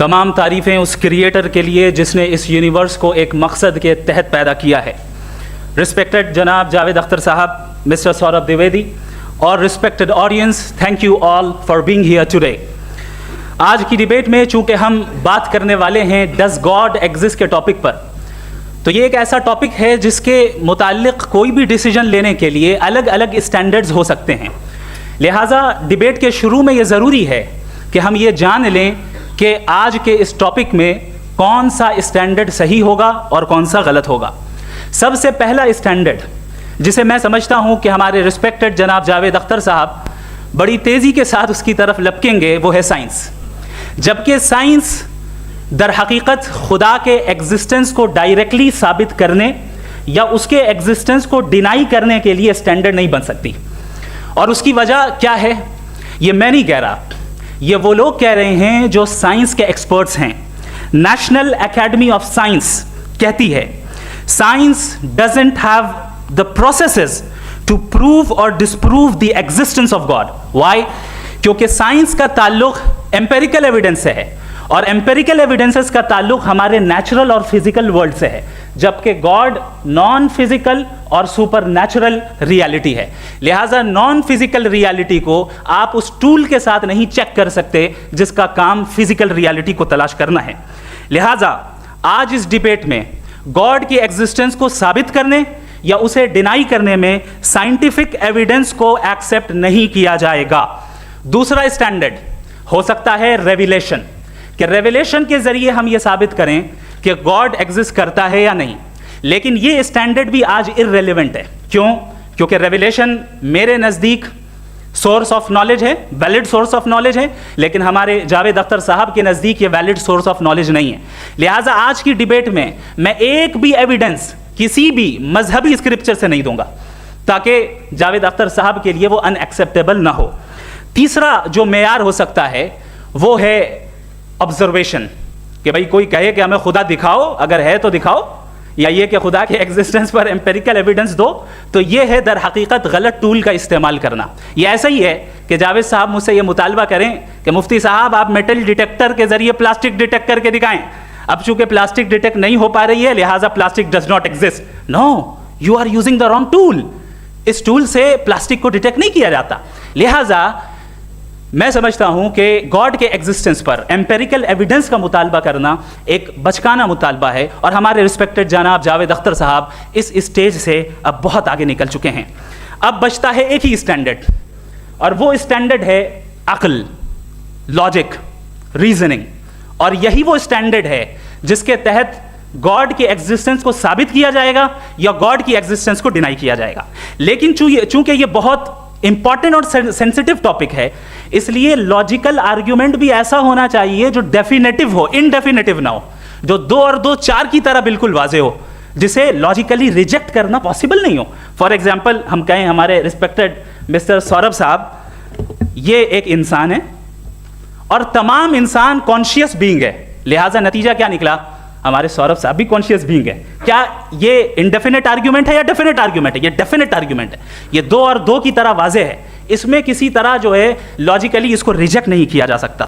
تمام تعریفیں اس کریٹر کے لیے جس نے اس یونیورس کو ایک مقصد کے تحت پیدا کیا ہے. رسپیکٹڈ جناب جاوید اختر صاحب, مسٹر سوربھ دیویدی اور respected audience, thank you all for being here today. آج کی ڈیبیٹ میں چونکہ ہم بات کرنے والے ہیں ڈز گاڈ ایگزسٹ کے ٹاپک پر, تو یہ ایک ایسا ٹاپک ہے جس کے متعلق کوئی بھی ڈیسیجن لینے کے لیے الگ الگ اسٹینڈرڈز ہو سکتے ہیں. لہٰذا ڈیبیٹ کے شروع میں یہ ضروری ہے کہ ہم یہ جان لیں کہ آج کے اس ٹاپک میں کون سا اسٹینڈرڈ صحیح ہوگا اور کون سا غلط ہوگا. سب سے پہلا اسٹینڈرڈ جسے میں سمجھتا ہوں کہ ہمارے رسپیکٹڈ جناب جاوید اختر صاحب بڑی تیزی کے ساتھ اس کی طرف لپکیں گے, وہ ہے سائنس. جبکہ سائنس در حقیقت خدا کے ایگزسٹنس کو ڈائریکٹلی ثابت کرنے یا اس کے ایگزسٹنس کو ڈینائی کرنے کے لیے اسٹینڈرڈ نہیں بن سکتی. اور اس کی وجہ کیا ہے یہ میں نہیں کہہ رہا, یہ وہ لوگ کہہ رہے ہیں جو سائنس کے ایکسپرٹس ہیں. نیشنل اکیڈمی آف سائنس کہتی ہے science doesn't have the processes to prove اور disprove the existence of God. Why? کیونکہ سائنس کا تعلق ایمپیریکل ایویڈنس سے ہے اور ایمپیریکل ایویڈنسز کا تعلق ہمارے نیچرل اور فزیکل ورلڈ سے ہے, جبکہ گاڈ نان فزیکل اور سپر نیچرل ریالٹی ہے. لہٰذا نان فزیکل ریالٹی کو آپ اس ٹول کے ساتھ نہیں چیک کر سکتے جس کا کام فزیکل ریالٹی کو تلاش کرنا ہے. لہٰذا آج اس ڈیبیٹ میں گاڈ کی ایگزسٹنس کو ثابت کرنے یا اسے ڈینائی کرنے میں سائنٹیفک ایویڈنس کو ایکسیپٹ نہیں کیا جائے گا. دوسرا اسٹینڈرڈ ہو سکتا ہے ریویلیشن, کہ ریویلیشن کے ذریعے ہم یہ ثابت کریں کہ گاڈ ایگزسٹ کرتا ہے یا نہیں. لیکن یہ اسٹینڈرڈ بھی آج ارریلیونٹ ہے. کیوں؟ کیونکہ ریویلیشن میرے نزدیک سورس آف نالج ہے, ویلڈ سورس آف نالج ہے, لیکن ہمارے جاوید اختر صاحب کے نزدیک یہ ویلڈ سورس آف نالج نہیں ہے. لہٰذا آج کی ڈیبیٹ میں ایک بھی ایویڈنس کسی بھی مذہبی اسکرپچر سے نہیں دوں گا تاکہ جاوید اختر صاحب کے لیے وہ ان ایکسیپٹیبل نہ ہو. تیسرا جو معیار ہو سکتا ہے وہ ہے آبزرویشن, کہ بھائی کوئی کہے کہ ہمیں خدا دکھاؤ, اگر ہے تو دکھاؤ, یا یہ کہ خدا کے ایگزسٹنس پر ایمپیریکل ایویڈنس دو, تو یہ ہے در حقیقت غلط ٹول کا استعمال کرنا. یہ ایسا ہی ہے کہ جاوید صاحب مجھ سے یہ مطالبہ کریں کہ مفتی صاحب آپ میٹل ڈیٹیکٹر کے ذریعے پلاسٹک ڈیٹیکٹ کر کے دکھائیں. اب چونکہ پلاسٹک ڈیٹیکٹ نہیں ہو پا رہی ہے لہٰذا plastic does not exist. No, you are using the wrong tool. اس ٹول سے پلاسٹک کو ڈیٹیکٹ نہیں کیا جاتا. لہٰذا میں سمجھتا ہوں کہ گاڈ کے ایگزسٹنس پر ایمپیریکل ایویڈنس کا مطالبہ کرنا ایک بچکانہ مطالبہ ہے, اور ہمارے رسپیکٹڈ جناب جاوید اختر صاحب اس اسٹیج سے اب بہت آگے نکل چکے ہیں. اب بچتا ہے ایک ہی اسٹینڈرڈ, اور وہ اسٹینڈرڈ ہے عقل, لاجک, ریزننگ. اور یہی وہ اسٹینڈرڈ ہے جس کے تحت گاڈ کی ایگزسٹنس کو ثابت کیا جائے گا یا گاڈ کی ایگزسٹنس کو ڈینائی کیا جائے گا. لیکن چونکہ یہ بہت امپورٹنٹ اور سینسٹیو ٹاپک ہے, اس لیے لاجیکل آرگیومنٹ بھی ایسا ہونا چاہیے جو ڈیفینیٹو ہو, انڈیفینیٹو نہ ہو, جو 2 اور 2 4 کی طرح بالکل واضح ہو, جسے لاجیکلی ریجیکٹ کرنا پاسبل نہیں ہو. فار ایگزامپل ہم کہیں ہمارے رسپیکٹڈ مسٹر سوربھ صاحب یہ ایک انسان ہے اور تمام انسان کانشیس بینگ ہے, لہٰذا نتیجہ کیا نکلا, ہمارے سوربھ صاحب بھی کانشیس بینگ ہے. کیا یہ انڈیفینٹ آرگیومنٹ ہے یا ڈیفینٹ آرگیومنٹ ہے؟ یہ ڈیفینٹ آرگیومنٹ ہے. یہ 2 اور 2 کی طرح واضح ہے, اس میں کسی طرح جو ہے لاجیکلی اس کو ریجیکٹ نہیں کیا جا سکتا.